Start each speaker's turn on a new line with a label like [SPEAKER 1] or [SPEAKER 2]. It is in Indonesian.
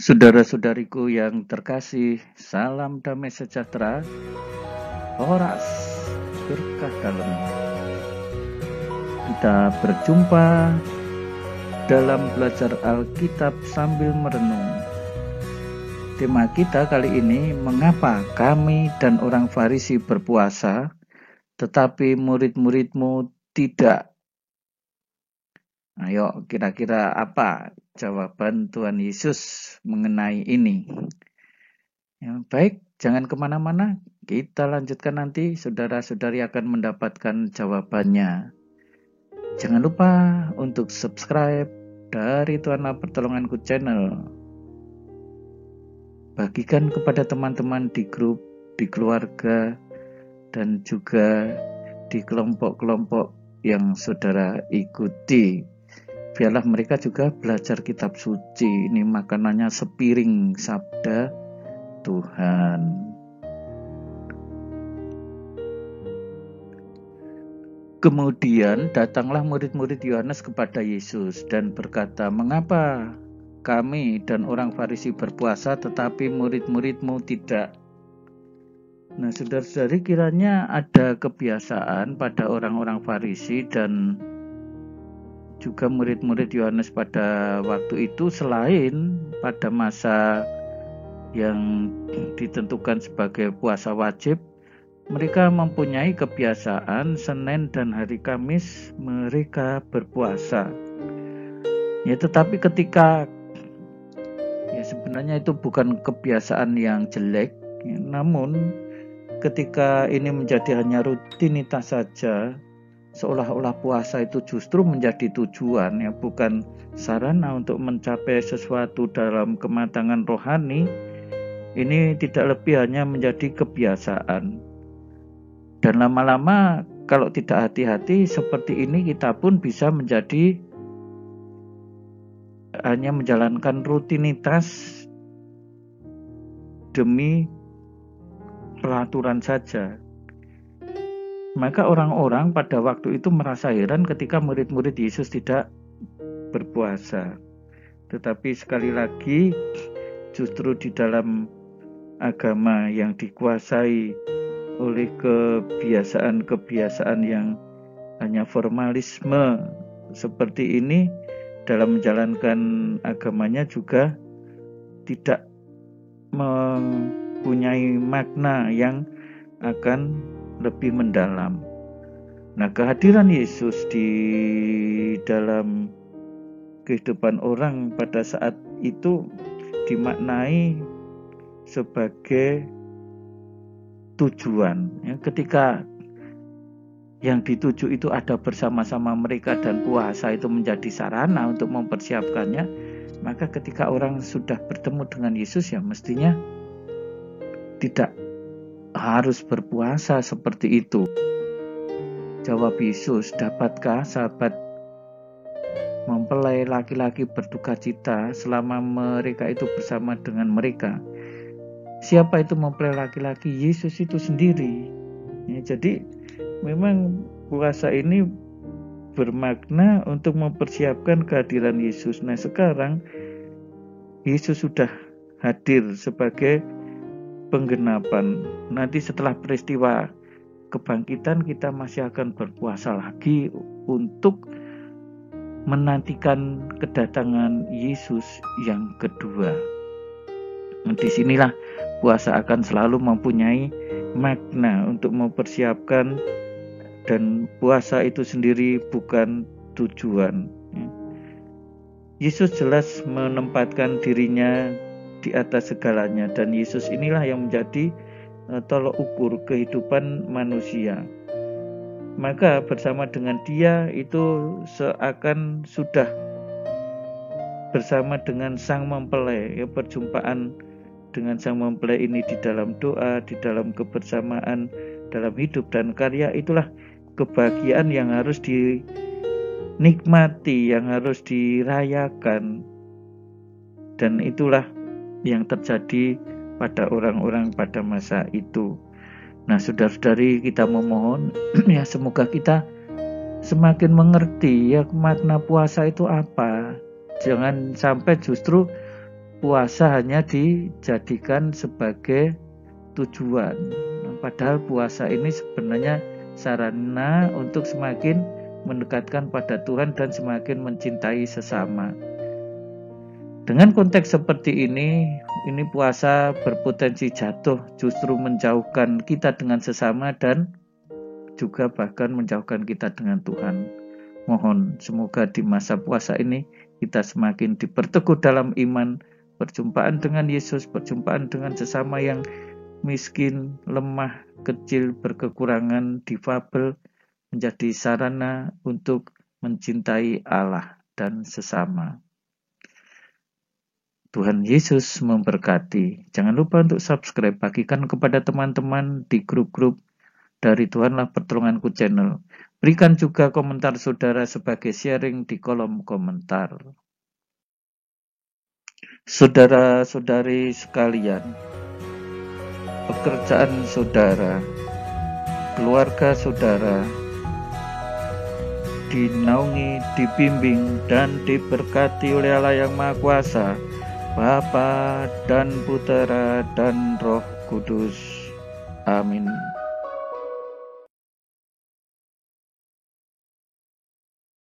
[SPEAKER 1] Saudara-saudariku yang terkasih, salam damai sejahtera, horas, berkah dalam. Kita berjumpa dalam belajar Alkitab sambil merenung. Tema kita kali ini, mengapa kami dan orang Farisi berpuasa, tetapi murid-muridmu tidak? Ayo, kira-kira apa jawaban Tuhan Yesus mengenai ini? Ya, baik, jangan kemana-mana. Kita lanjutkan nanti, saudara-saudari akan mendapatkan jawabannya. Jangan lupa untuk subscribe dari Tuhanlah Pertolonganku channel. Bagikan kepada teman-teman di grup, di keluarga, dan juga di kelompok-kelompok yang saudara ikuti. Biarlah mereka juga belajar kitab suci. Ini makanannya sepiring sabda Tuhan. Kemudian datanglah murid-murid Yohanes kepada Yesus dan berkata, mengapa kami dan orang Farisi berpuasa tetapi murid-muridmu tidak? Nah, saudara-saudari, kiranya ada kebiasaan pada orang-orang Farisi dan juga murid-murid Yohanes pada waktu itu, selain pada masa yang ditentukan sebagai puasa wajib, mereka mempunyai kebiasaan Senin dan hari Kamis mereka berpuasa. Ya, tetapi ketika sebenarnya itu bukan kebiasaan yang jelek, ya, namun ketika ini menjadi hanya rutinitas saja, seolah-olah puasa itu justru menjadi tujuan, ya, bukan sarana untuk mencapai sesuatu dalam kematangan rohani. Ini tidak lebih hanya menjadi kebiasaan. Dan lama-lama kalau tidak hati-hati seperti ini, kita pun bisa menjadi hanya menjalankan rutinitas demi peraturan saja. Maka orang-orang pada waktu itu merasa heran ketika murid-murid Yesus tidak berpuasa. Tetapi sekali lagi, justru di dalam agama yang dikuasai oleh kebiasaan-kebiasaan yang hanya formalisme seperti ini, dalam menjalankan agamanya juga tidak mempunyai makna yang akan lebih mendalam. Nah, kehadiran Yesus di dalam kehidupan orang pada saat itu dimaknai sebagai tujuan. Ya, ketika yang dituju itu ada bersama-sama mereka dan puasa itu menjadi sarana untuk mempersiapkannya, maka ketika orang sudah bertemu dengan Yesus, ya mestinya tidak harus berpuasa seperti itu. Jawab Yesus, dapatkah sahabat mempelai laki-laki berduka cita selama mereka itu bersama dengan mereka? Siapa itu mempelai laki-laki? Yesus itu sendiri. Ya, jadi memang puasa ini bermakna untuk mempersiapkan kehadiran Yesus. Nah, sekarang Yesus sudah hadir sebagai penggenapan. Nanti setelah peristiwa kebangkitan, kita masih akan berpuasa lagi untuk menantikan kedatangan Yesus yang kedua. Disinilah puasa akan selalu mempunyai makna untuk mempersiapkan, dan puasa itu sendiri bukan tujuan. Yesus jelas menempatkan dirinya di atas segalanya, dan Yesus inilah yang menjadi tolok ukur kehidupan manusia. Maka bersama dengan Dia itu seakan sudah bersama dengan Sang Mempelai. Ya, perjumpaan dengan Sang Mempelai ini di dalam doa, di dalam kebersamaan, dalam hidup dan karya, itulah kebahagiaan yang harus dinikmati, yang harus dirayakan. Dan itulah yang terjadi pada orang-orang pada masa itu. Nah, saudara-saudari, kita memohon ya, semoga kita semakin mengerti ya makna puasa itu apa. Jangan sampai justru puasa hanya dijadikan sebagai tujuan. Padahal puasa ini sebenarnya sarana untuk semakin mendekatkan pada Tuhan dan semakin mencintai sesama. Dengan konteks seperti ini puasa berpotensi jatuh, justru menjauhkan kita dengan sesama dan juga bahkan menjauhkan kita dengan Tuhan. Mohon semoga di masa puasa ini kita semakin diperteguh dalam iman, perjumpaan dengan Yesus, perjumpaan dengan sesama yang miskin, lemah, kecil, berkekurangan, difabel, menjadi sarana untuk mencintai Allah dan sesama. Tuhan Yesus memberkati. Jangan lupa untuk subscribe, bagikan kepada teman-teman di grup-grup dari Tuhanlah Pertolonganku channel. Berikan juga komentar saudara sebagai sharing di kolom komentar. Saudara-saudari sekalian, pekerjaan saudara, keluarga saudara, dinaungi, dibimbing, dan diberkati oleh Allah yang Maha Kuasa, Bapa dan Putera dan Roh Kudus. Amin.